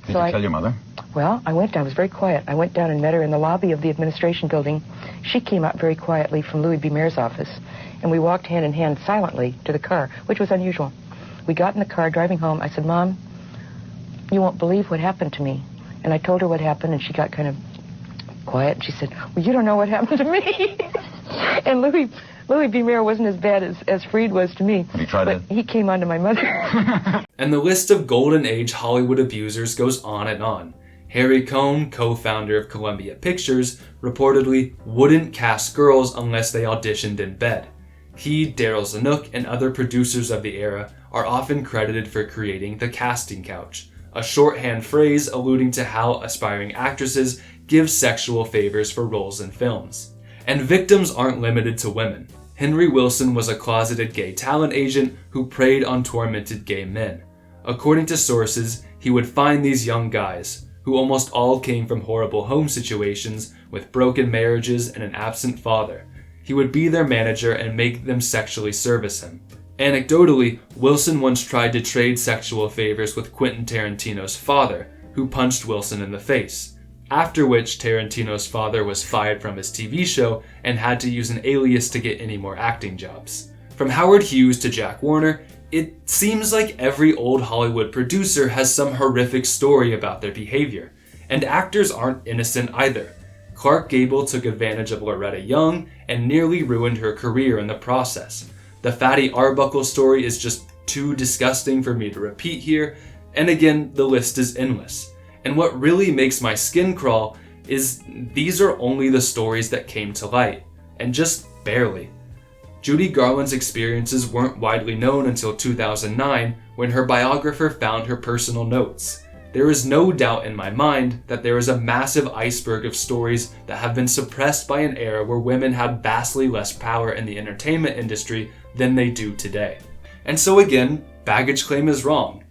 Did you tell your mother? Well, I was very quiet. I went down and met her in the lobby of the administration building. She came out very quietly from Louis B. Mayer's office, and we walked hand in hand silently to the car, which was unusual. We got in the car driving home. I said, Mom, you won't believe what happened to me. And I told her what happened, and she got kind of quiet, and she said, well, you don't know what happened to me. And Louis B. Mayer wasn't as bad as Freed was to me. He came on to my mother. And the list of golden age Hollywood abusers goes on and on. Harry Cohn, co-founder of Columbia Pictures, reportedly wouldn't cast girls unless they auditioned in bed. He, Daryl Zanuck, and other producers of the era are often credited for creating the casting couch, a shorthand phrase alluding to how aspiring actresses give sexual favors for roles in films. And victims aren't limited to women. Henry Wilson was a closeted gay talent agent who preyed on tormented gay men. According to sources, he would find these young guys, who almost all came from horrible home situations with broken marriages and an absent father. He would be their manager and make them sexually service him. Anecdotally, Wilson once tried to trade sexual favors with Quentin Tarantino's father, who punched Wilson in the face, after which Tarantino's father was fired from his TV show and had to use an alias to get any more acting jobs. From Howard Hughes to Jack Warner, it seems like every old Hollywood producer has some horrific story about their behavior, and actors aren't innocent either. Clark Gable took advantage of Loretta Young and nearly ruined her career in the process. The Fatty Arbuckle story is just too disgusting for me to repeat here, and again, the list is endless. And what really makes my skin crawl is these are only the stories that came to light, and just barely. Judy Garland's experiences weren't widely known until 2009 when her biographer found her personal notes. There is no doubt in my mind that there is a massive iceberg of stories that have been suppressed by an era where women had vastly less power in the entertainment industry than they do today. And so again, baggage claim is wrong.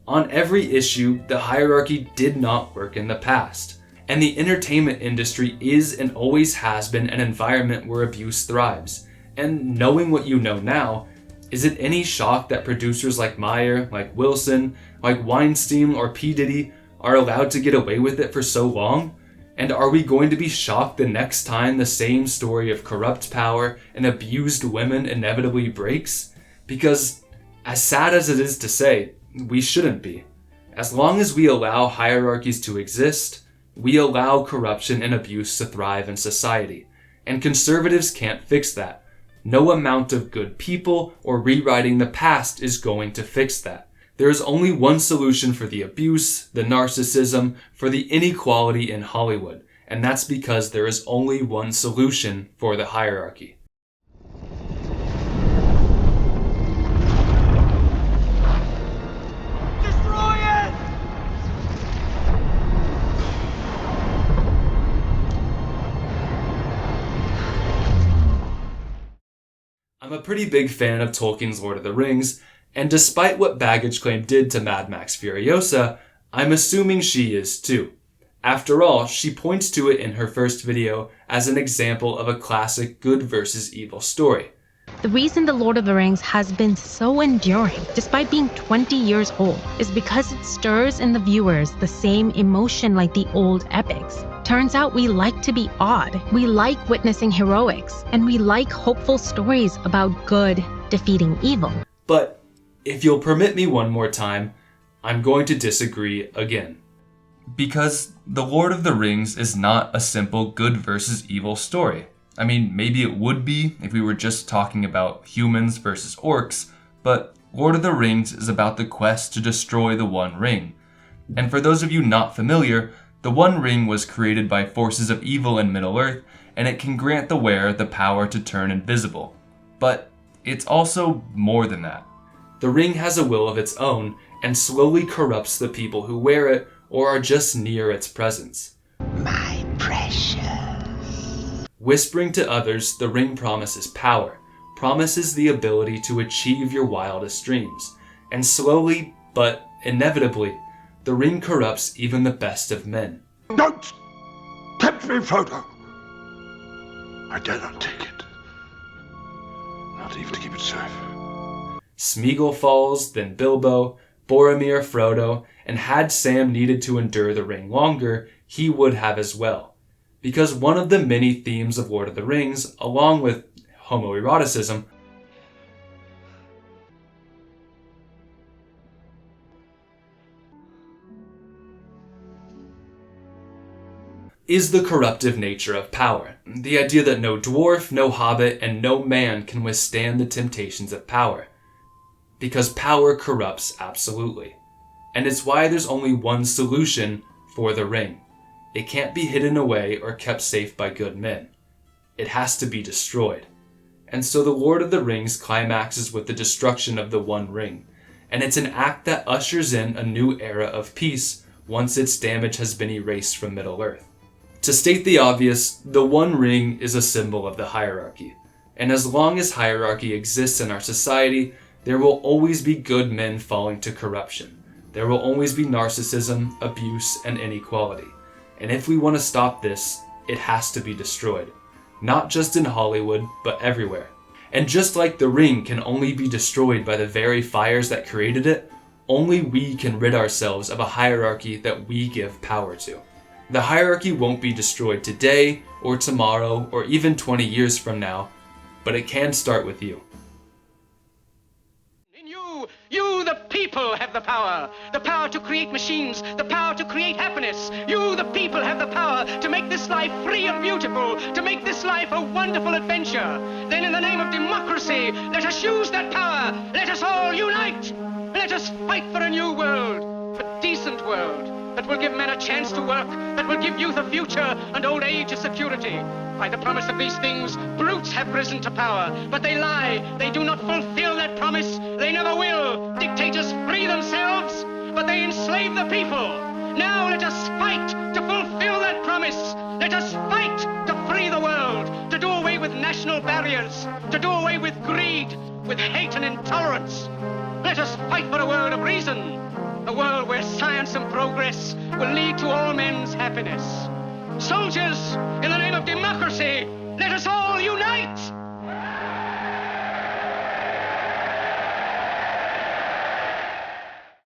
On every issue, the hierarchy did not work in the past. And the entertainment industry is and always has been an environment where abuse thrives. And knowing what you know now, is it any shock that producers like Meyer, like Wilson, like Weinstein or P. Diddy are allowed to get away with it for so long? And are we going to be shocked the next time the same story of corrupt power and abused women inevitably breaks? Because, as sad as it is to say, we shouldn't be. As long as we allow hierarchies to exist, we allow corruption and abuse to thrive in society. And conservatives can't fix that. No amount of good people or rewriting the past is going to fix that. There is only one solution for the abuse, the narcissism, for the inequality in Hollywood, and that's because there is only one solution for the hierarchy. I'm a pretty big fan of Tolkien's Lord of the Rings, and despite what baggage claim did to Mad Max Furiosa, I'm assuming she is too. After all, she points to it in her first video as an example of a classic good versus evil story. The reason The Lord of the Rings has been so enduring, despite being 20 years old, is because it stirs in the viewers the same emotion like the old epics. Turns out we like to be odd, we like witnessing heroics, and we like hopeful stories about good defeating evil. But if you'll permit me one more time, I'm going to disagree again. Because The Lord of the Rings is not a simple good versus evil story. I mean, maybe it would be if we were just talking about humans versus orcs, but Lord of the Rings is about the quest to destroy the One Ring. And for those of you not familiar, the One Ring was created by forces of evil in Middle-earth, and it can grant the wearer the power to turn invisible. But it's also more than that. The ring has a will of its own, and slowly corrupts the people who wear it or are just near its presence. My precious. Whispering to others, the ring promises power, promises the ability to achieve your wildest dreams, and slowly, but inevitably, the ring corrupts even the best of men. Don't tempt me, Frodo. I dare not take it. Not even to keep it safe. Smeagol falls, then Bilbo, Boromir, Frodo, and had Sam needed to endure the ring longer, he would have as well. Because one of the many themes of Lord of the Rings, along with homoeroticism, is the corruptive nature of power. The idea that no dwarf, no hobbit, and no man can withstand the temptations of power. Because power corrupts absolutely. And it's why there's only one solution for the ring. It can't be hidden away or kept safe by good men. It has to be destroyed. And so the Lord of the Rings climaxes with the destruction of the One Ring. And it's an act that ushers in a new era of peace once its damage has been erased from Middle-earth. To state the obvious, the One Ring is a symbol of the hierarchy. And as long as hierarchy exists in our society, there will always be good men falling to corruption. There will always be narcissism, abuse, and inequality. And if we want to stop this, it has to be destroyed. Not just in Hollywood, but everywhere. And just like the ring can only be destroyed by the very fires that created it, Only we can rid ourselves of a hierarchy that we give power to. The hierarchy won't be destroyed today or tomorrow or even 20 years from now, but it can start with you. You, the people, have the power to create machines, the power to create happiness. You, the people, have the power to make this life free and beautiful, to make this life a wonderful adventure. Then in the name of democracy, let us use that power. Let us all unite. Let us fight for a new world, a decent world, that will give men a chance to work, that will give youth a future and old age a security. By the promise of these things, brutes have risen to power, but they lie. They do not fulfill that promise. They never will. Dictators free themselves, but they enslave the people. Now let us fight to fulfill that promise. Let us fight to free the world, to do away with national barriers, to do away with greed, with hate and intolerance. Let us fight for a world of reason, a world where science and progress will lead to all men's happiness. Soldiers, in the name of democracy,